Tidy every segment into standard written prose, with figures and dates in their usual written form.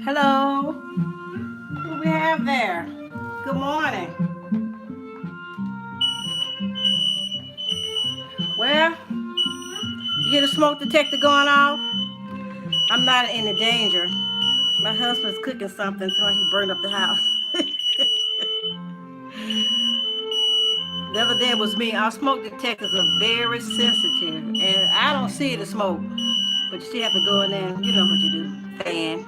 Hello, who we have there? Good morning. Well, you hear the smoke detector going off? I'm not in any danger. My husband's cooking something, so he burned up the house. The other day it was me. Our smoke detectors are very sensitive, and I don't see the smoke, but you still have to go in there. You know what you do, fan.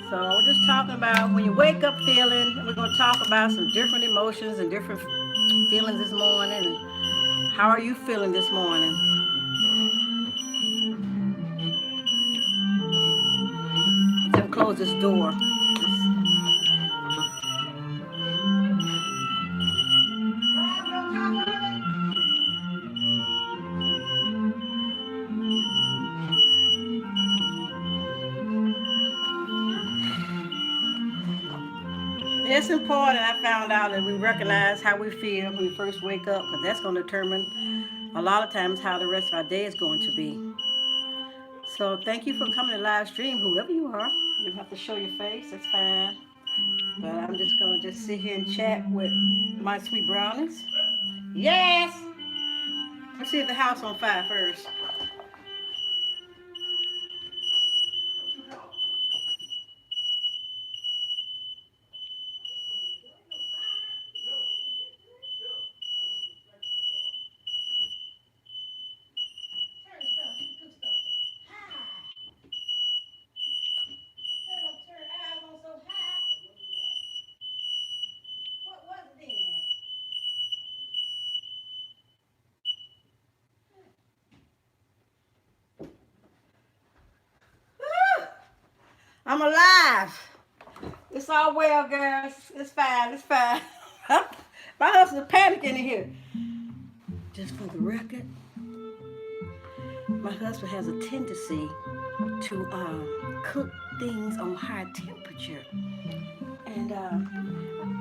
So we're just talking about when you wake up feeling. We're going to talk about some different emotions and different feelings this morning. And how are you feeling this morning? Let me close this door. It's important, I found out, that we recognize how we feel when we first wake up, because that's going to determine a lot of times how the rest of our day is going to be. So thank you for coming to live stream, whoever you are. You don't have to show your face, that's fine. But I'm just going to just sit here and chat with my sweet brownies. Yes! Let's see if the house on fire first. I'm alive. It's all well, girls. It's fine. It's fine. My husband's panicking in here. Just for the record, my husband has a tendency to cook things on high temperature, and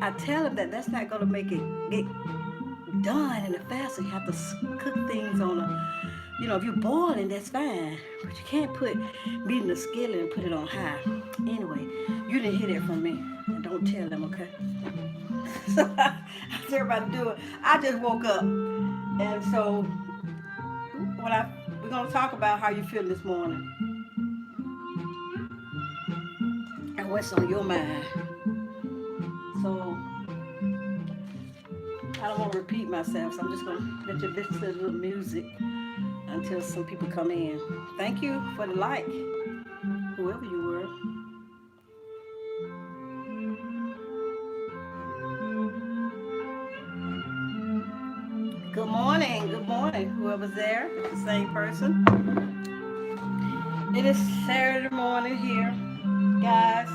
I tell him that that's not going to make it get done in the fast. So you have to cook things on a, if you're boiling, that's fine, but you can't put meat in the skillet and put it on high. Anyway, you didn't hear that from me, and don't tell them, okay? So I tell everybody to do it. I just woke up, and so we're gonna talk about how you feel this morning and what's on your mind. So I don't want to repeat myself, so I'm just gonna let you listen to a little music until some people come in. Thank you for the like, whoever you were. Good morning, whoever's there. It's the same person. It is Saturday morning here, guys,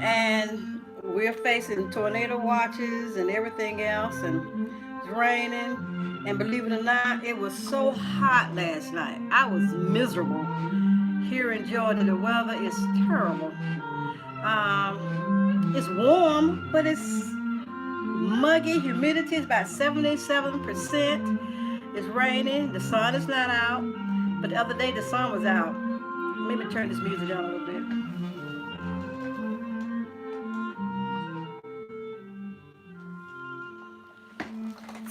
and we're facing tornado watches and everything else, and it's raining. And believe it or not, it was so hot last night. I was miserable. Here in Georgia, the weather is terrible. It's warm, but it's muggy. Humidity is about 77%. It's raining. The sun is not out. But the other day, the sun was out. Maybe turn this music down a little bit.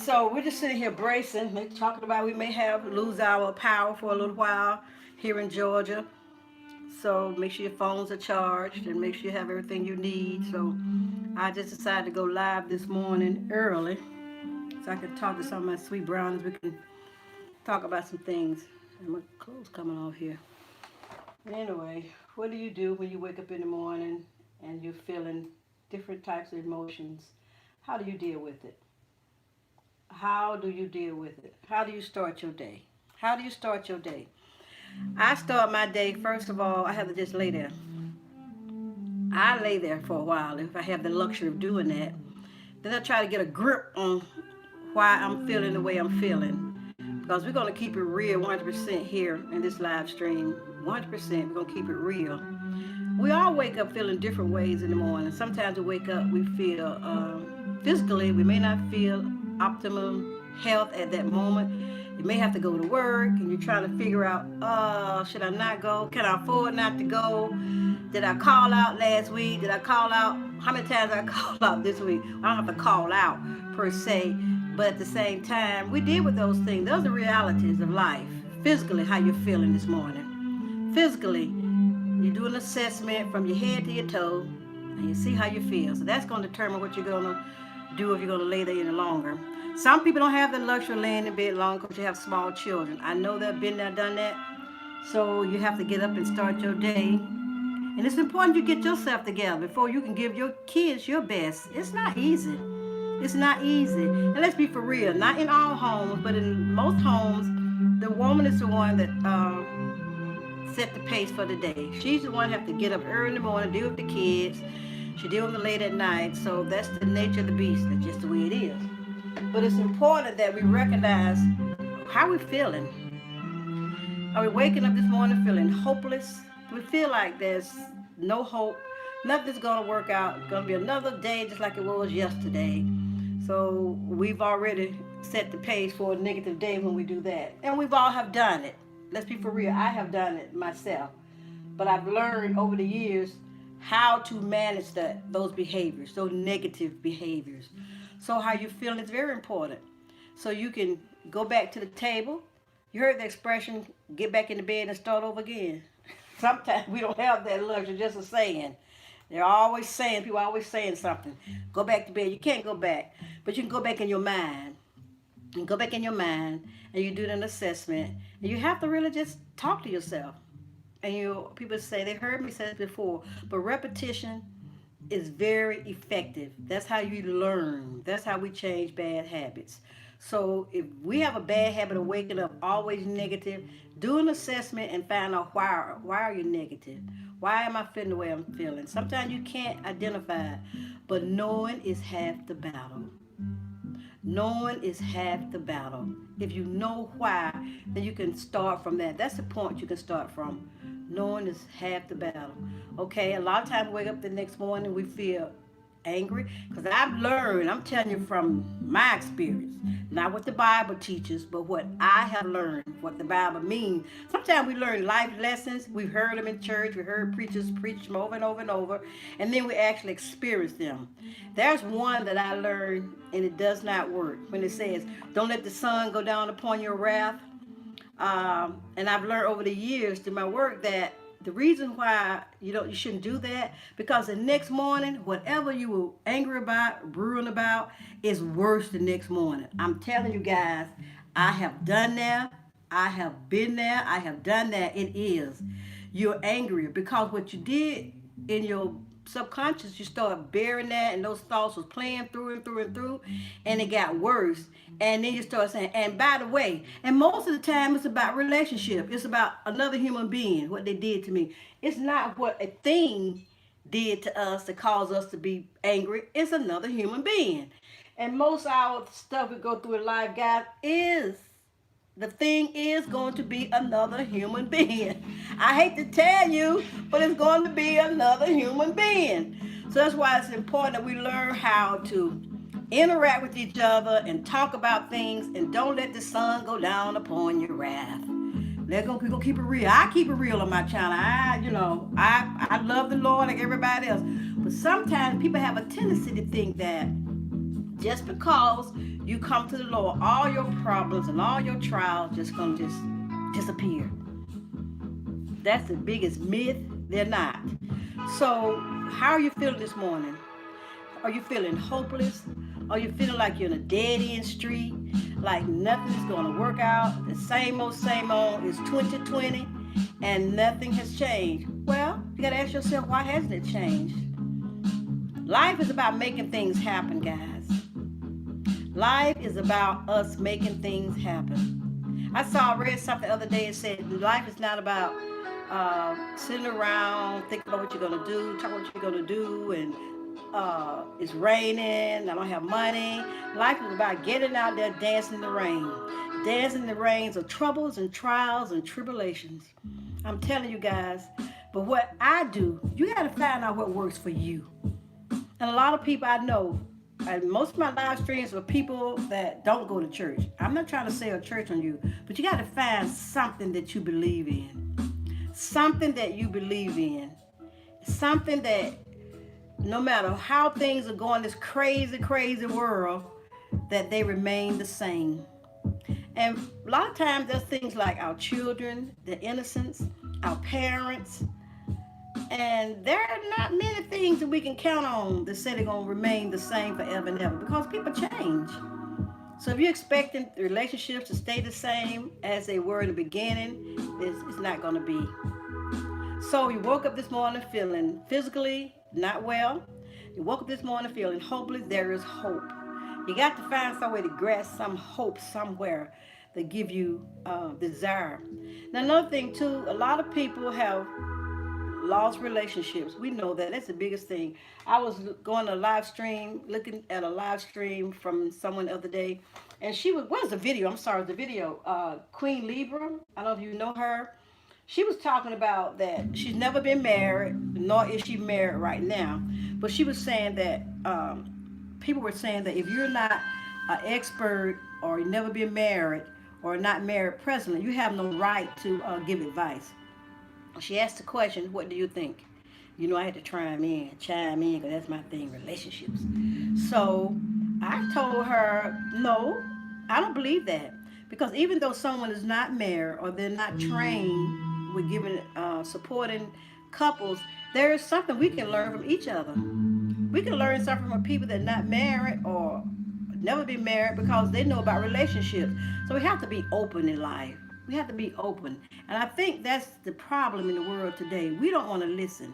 So we're just sitting here bracing, talking about we may have lose our power for a little while here in Georgia. So make sure your phones are charged and make sure you have everything you need. So I just decided to go live this morning early so I could talk to some of my sweet brownies. We can talk about some things. And my clothes coming off here. Anyway, what do you do when you wake up in the morning and you're feeling different types of emotions? How do you deal with it? How do you deal with it? How do you start your day? How do you start your day? I start my day, first of all, I have to just lay there. I lay there for a while if I have the luxury of doing that. Then I try to get a grip on why I'm feeling the way I'm feeling. Because we're going to keep it real 100% here in this live stream. 100%, we're going to keep it real. We all wake up feeling different ways in the morning. Sometimes we wake up, we feel physically, we may not feel optimum health at that moment. You may have to go to work and you're trying to figure out, should I not go? Can I afford not to go? Did I call out last week? Did I call out? How many times did I call out this week? I don't have to call out per se, but at the same time, we deal with those things. Those are realities of life. Physically, how you're feeling this morning. Physically, you do an assessment from your head to your toe, and you see how you feel. So that's going to determine what you're going to do if you're going to lay there any longer. Some people don't have the luxury of laying in bed long because you have small children. I know they've been there, done that. So you have to get up and start your day. And it's important you get yourself together before you can give your kids your best. It's not easy. It's not easy. And let's be for real. Not in all homes, but in most homes, the woman is the one that set the pace for the day. She's the one that have to get up early in the morning, deal with the kids. She deal with them late at night. So that's the nature of the beast. That's just the way it is. But it's important that we recognize how we're feeling. Are we waking up this morning feeling hopeless? We feel like there's no hope. Nothing's going to work out. It's going to be another day just like it was yesterday. So we've already set the pace for a negative day when we do that. And we've all have done it. Let's be for real. I have done it myself. But I've learned over the years how to manage those behaviors, those negative behaviors. So how you feel is very important. So you can go back to the table. You heard the expression, get back in the bed and start over again. Sometimes we don't have that luxury, just a saying. They're always saying, people are always saying something. Go back to bed. You can't go back, but you can go back in your mind. You can go back in your mind and you do an assessment. And you have to really just talk to yourself. And people say, they've heard me say this before, but repetition is very effective. That's how you learn. That's how we change bad habits. So if we have a bad habit of waking up always negative, do an assessment and find out why are you negative? Why am I feeling the way I'm feeling? Sometimes you can't identify, but knowing is half the battle. Knowing is half the battle. If you know why, then you can start from that. That's the point you can start from. Knowing is half the battle. Okay, a lot of times we wake up the next morning, we feel angry. Because I've learned, I'm telling you from my experience, not what the Bible teaches, but what I have learned, what the Bible means. Sometimes we learn life lessons. We've heard them in church. We heard preachers preach them over and over and over. And then we actually experience them. There's one that I learned, and it does not work. When it says, don't let the sun go down upon your wrath. And I've learned over the years through my work that the reason why you shouldn't do that, because the next morning, whatever you were angry about, brewing about, is worse the next morning. I'm telling you guys, I have done that. I have been there. I have done that. It is. You're angrier because what you did in your subconscious, you start bearing that, and those thoughts was playing through and through and through, and it got worse. And then you start saying, and by the way, and most of the time it's about relationship. It's about another human being, what they did to me. It's not what a thing did to us that caused us to be angry. It's another human being. And most of our stuff we go through in life, guys, the thing is going to be another human being. I hate to tell you, but it's going to be another human being. So that's why it's important that we learn how to interact with each other and talk about things, and don't let the sun go down upon your wrath. We're gonna keep it real. I keep it real on my channel. I love the Lord like everybody else. But sometimes people have a tendency to think that just because you come to the Lord, all your problems and all your trials just gonna just disappear. That's the biggest myth. They're not. So how are you feeling this morning? Are you feeling hopeless? Are you feeling like you're in a dead-end street? Like nothing's gonna work out? The same old is 2020 and nothing has changed. Well, you gotta ask yourself, why hasn't it changed? Life is about making things happen, guys. Life is about us making things happen. I read something the other day. It said life is not about sitting around thinking about what you're gonna do, talking about what you're gonna do, and it's raining, I don't have money. Life is about getting out there dancing in the rain. Dancing in the rains of troubles and trials and tribulations. I'm telling you guys. But what I do, you got to find out what works for you. And a lot of people I know, And most of my live streams are people that don't go to church. I'm not trying to sell church on you, but you got to find something that you believe in. Something that you believe in. Something that no matter how things are going, this crazy, crazy world, that they remain the same. And a lot of times there's things like our children, their innocence, our parents, and there are not many things that we can count on that say they're going to remain the same forever and ever because people change. So if you're expecting relationships to stay the same as they were in the beginning, it's not going to be. So you woke up this morning feeling physically not well. You woke up this morning feeling hopeless. There is hope. You got to find some way to grasp some hope somewhere that give you desire. Now another thing too, a lot of people have lost relationships. We know that. That's the biggest thing. I was going to a live stream, looking at a live stream from someone the other day, and she was, where's the video? I'm sorry, the video. Queen Libra. I don't know if you know her. She was talking about that she's never been married, nor is she married right now. But she was saying that people were saying that if you're not an expert or you never been married or not married presently, you have no right to give advice. She asked the question, what do you think? You know, I had to chime in, because that's my thing, relationships. So I told her, no, I don't believe that. Because even though someone is not married or they're not trained with giving, supporting couples, there is something we can learn from each other. We can learn something from people that are not married or never been married because they know about relationships. So we have to be open in life. We have to be open. And I think that's the problem in the world today. We don't want to listen.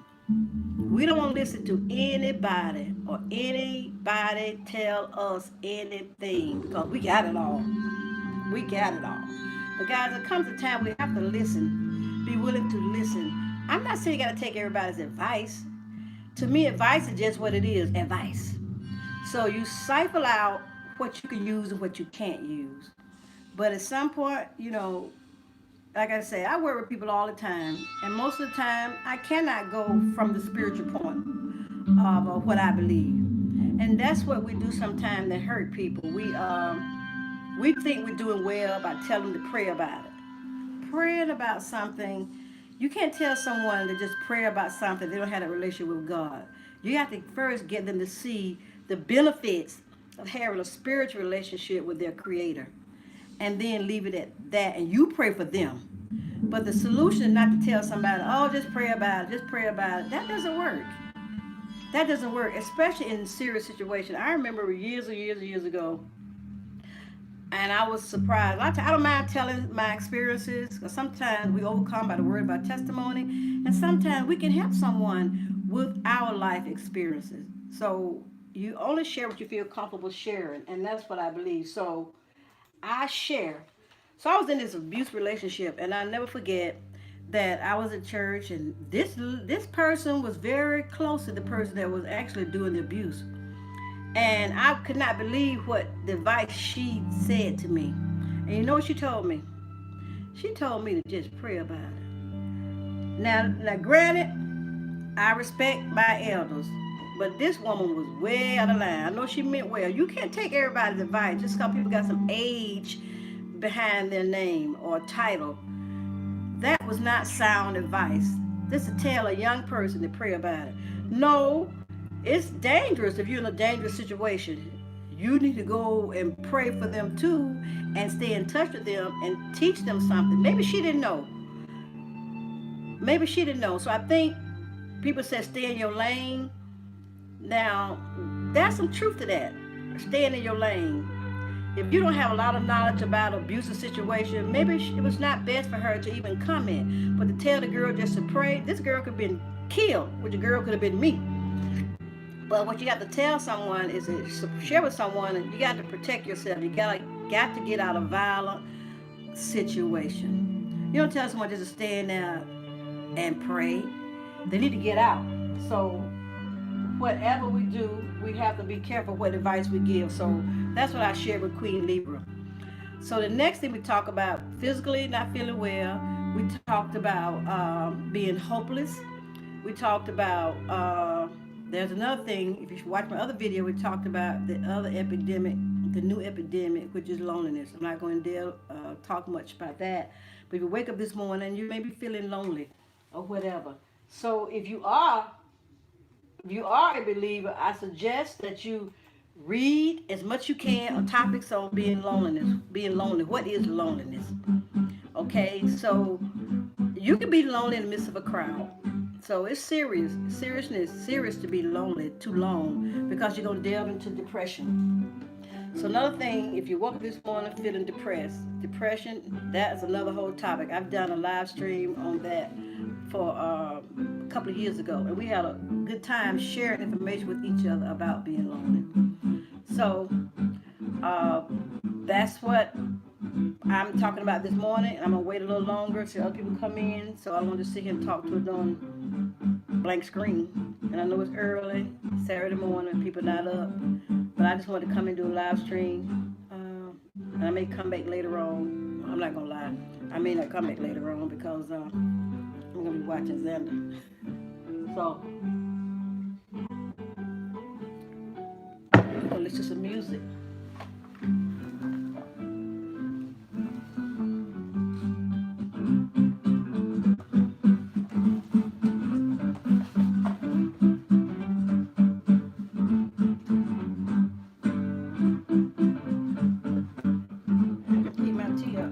We don't want to listen to anybody or anybody tell us anything because we got it all. We got it all. But guys, there comes a time we have to listen. Be willing to listen. I'm not saying you got to take everybody's advice. To me, advice is just what it is, advice. So you cipher out what you can use and what you can't use. But at some point, like I say, I work with people all the time, and most of the time, I cannot go from the spiritual point of what I believe, and that's what we do sometimes that hurt people. We think we're doing well by telling them to pray about it. Praying about something, you can't tell someone to just pray about something they don't have a relationship with God. You have to first get them to see the benefits of having a spiritual relationship with their Creator, and then leave it at that, and you pray for them. But the solution is not to tell somebody, oh, just pray about it, just pray about it. That doesn't work. That doesn't work, especially in serious situations. I remember years and years and years ago, and I was surprised. I don't mind telling my experiences, because sometimes we overcome by the word of our testimony, and sometimes we can help someone with our life experiences. So you only share what you feel comfortable sharing, and that's what I believe. So I share. So I was in this abuse relationship, and I never forget that I was at church, and this person was very close to the person that was actually doing the abuse, and I could not believe what the advice she said to me. And you know what she told me? She told me to just pray about it. Now, granted, I respect my elders, but this woman was way out of line. I know she meant well. You can't take everybody's advice just because people got some age behind their name or title. That was not sound advice. This to tell a young person to pray about it. No, it's dangerous if you're in a dangerous situation. You need to go and pray for them too and stay in touch with them and teach them something. Maybe she didn't know. Maybe she didn't know. So I think people say stay in your lane. Now, there's some truth to that. Staying in your lane. If you don't have a lot of knowledge about abusive situation, maybe it was not best for her to even comment. But to tell the girl just to pray, this girl could have been killed, which the girl could have been me. But what you got to tell someone is to share with someone, you got to protect yourself. You got to get out of violent situation. You don't tell someone just to stand there and pray. They need to get out. So whatever we do, we have to be careful what advice we give. So that's what I shared with Queen Libra. So the next thing we talk about, physically not feeling well. We talked about being hopeless. We talked about There's another thing. If you watch my other video, we talked about the other epidemic, the new epidemic, which is loneliness. I'm not going to talk much about that. But if you wake up this morning, you may be feeling lonely or whatever. So if you are a believer, I suggest that you read as much you can on topics on being loneliness, being lonely. What is loneliness? Okay, so you can be lonely in the midst of a crowd. So it's serious to be lonely too long because you're gonna delve into depression. So another thing, if you woke up this morning feeling depressed, depression, that is another whole topic. I've done a live stream on that for a couple of years ago, and we had a good time sharing information with each other about being lonely. So uh, that's what I'm talking about this morning. I'm gonna wait a little longer till other people come in, so I want to sit here and talk to it on blank screen. And I know it's early, Saturday morning, people not up, but I just wanted to come and do a live stream. And I may come back later on. I'm not gonna lie, I may not come back later on because I'm gonna be watching Xander. So I'm gonna listen to some music. Keep my tea up.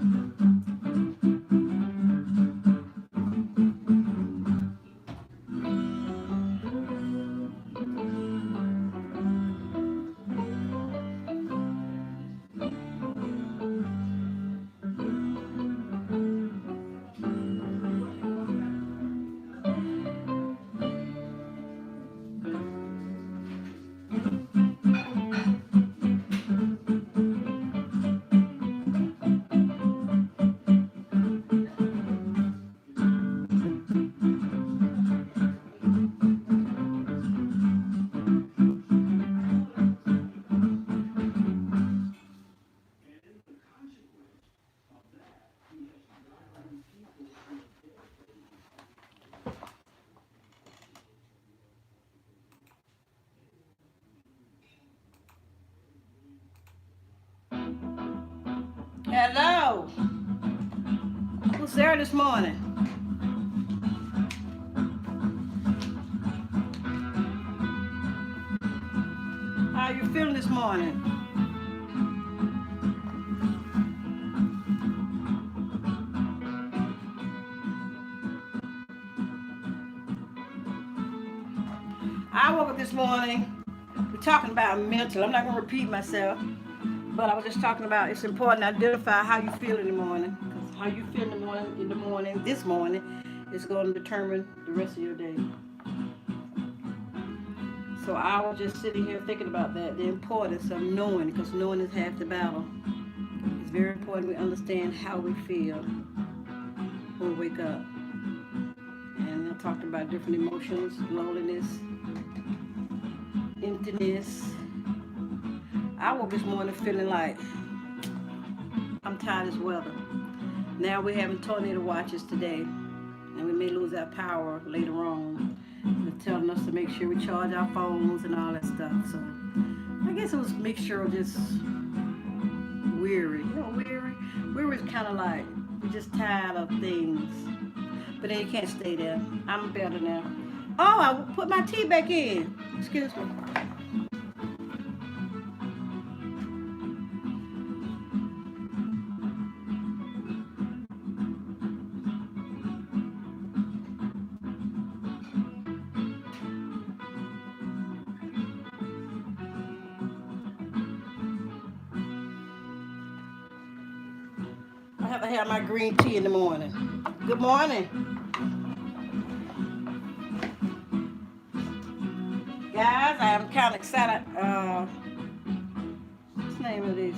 Hello, who's there this morning? How you feeling this morning? I woke up this morning. We're talking about mental. I'm not gonna repeat myself, but I was just talking about it's important to identify how you feel in the morning. Because how you feel in the morning, this morning, is going to determine the rest of your day. So I was just sitting here thinking about that, the importance of knowing, because knowing is half the battle. It's very important we understand how we feel when we wake up. And I talked about different emotions, loneliness, emptiness. I woke this morning feeling like I'm tired as weather. Now we're having tornado watches today, and we may lose our power later on. They're telling us to make sure we charge our phones and all that stuff. So I guess it was a mixture of just weary. You know, weary. Weary is kind of like you're just tired of things. But then you can't stay there. I'm better now. Oh, I put my tea back in. Excuse me. I have to have my green tea in the morning. Good morning, guys. I am kind of excited. What's the name of this?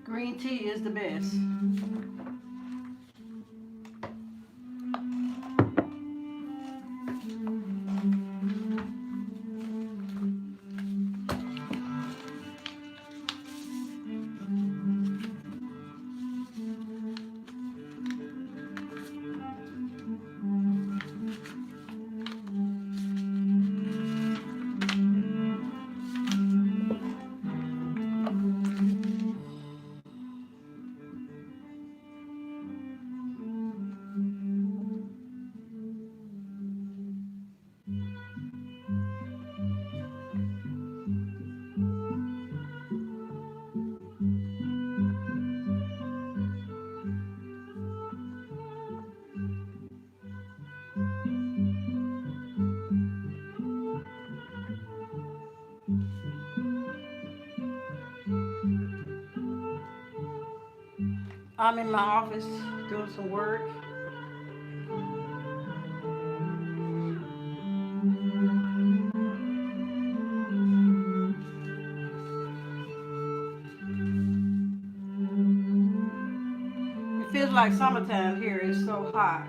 Green tea is the best. I'm in my office doing some work. It feels like summertime here. It's so hot.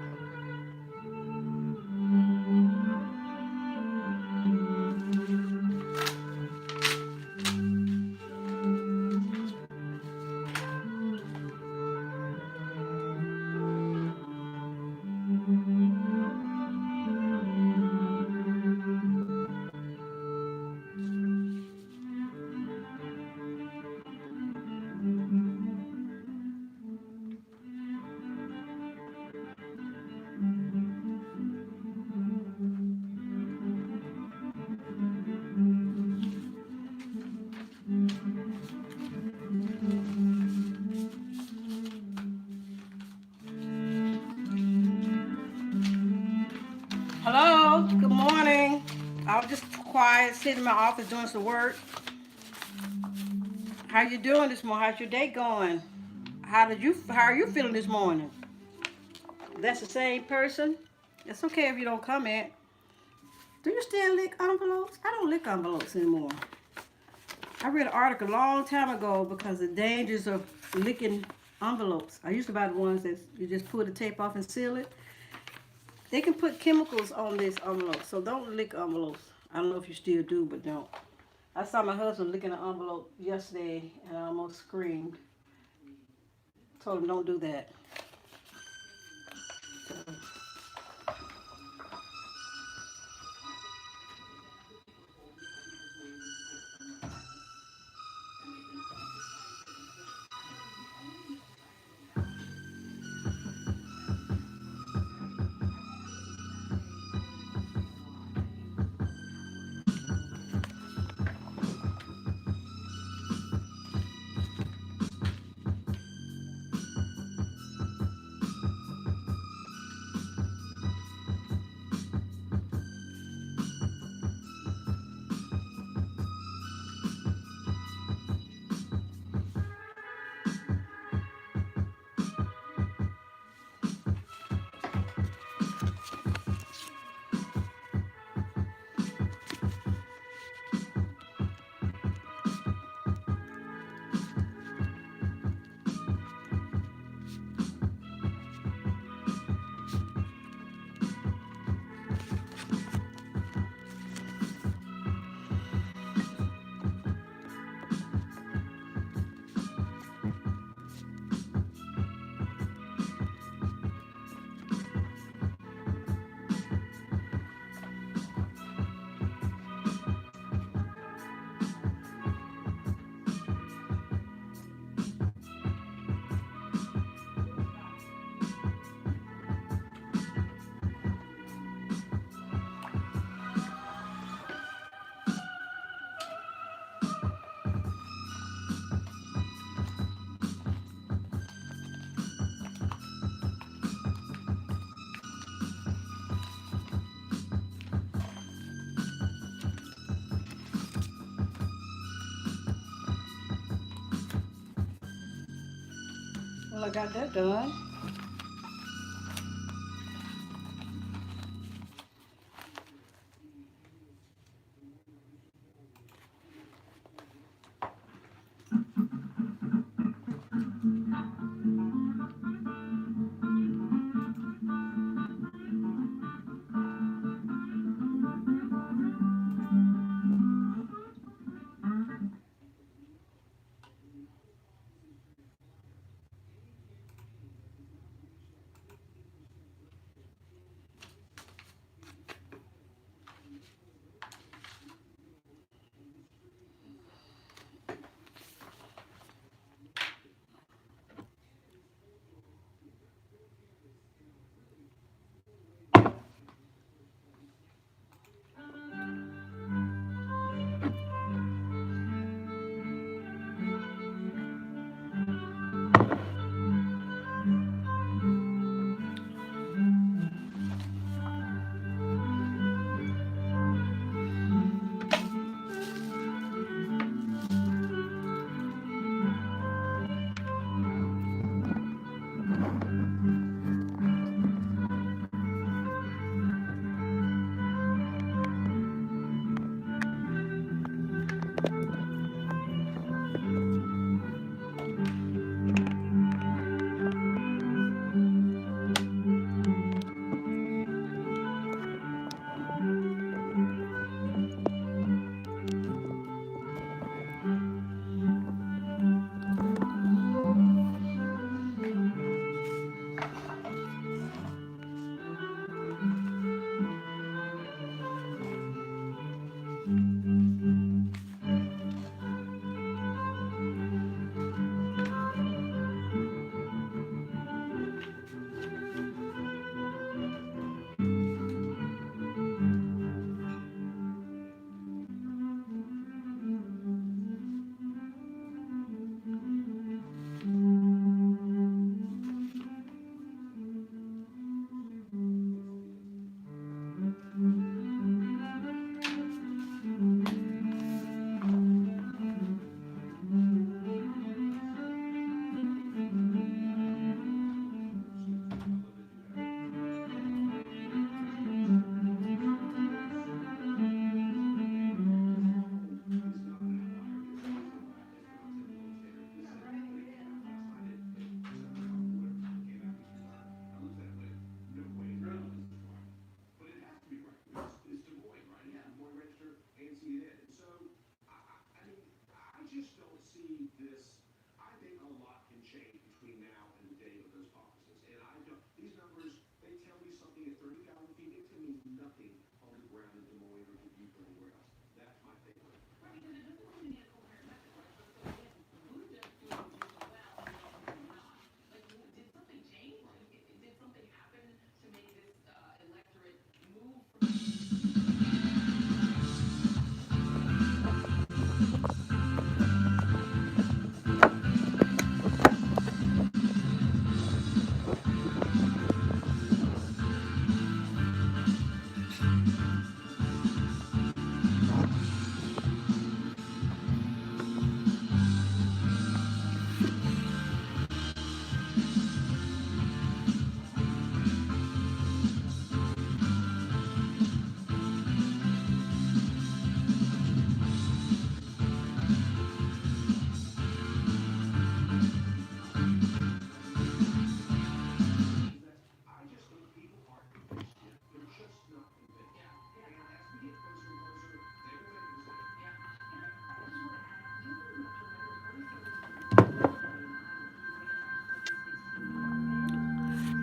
Hello, good morning. I was just quiet, sitting in my office doing some work. How you doing this morning? How's your day going? How are you feeling this morning? That's the same person? It's okay if you don't comment. Do you still lick envelopes? I don't lick envelopes anymore. I read an article a long time ago because the dangers of licking envelopes. I used to buy the ones that you just pull the tape off and seal it. They can put chemicals on this envelope, so don't lick envelopes. I don't know if you still do, but don't. I saw my husband licking an envelope yesterday, and I almost screamed. Told him don't do that. So, well, I got that done.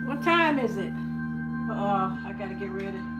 What time is it? I gotta get ready.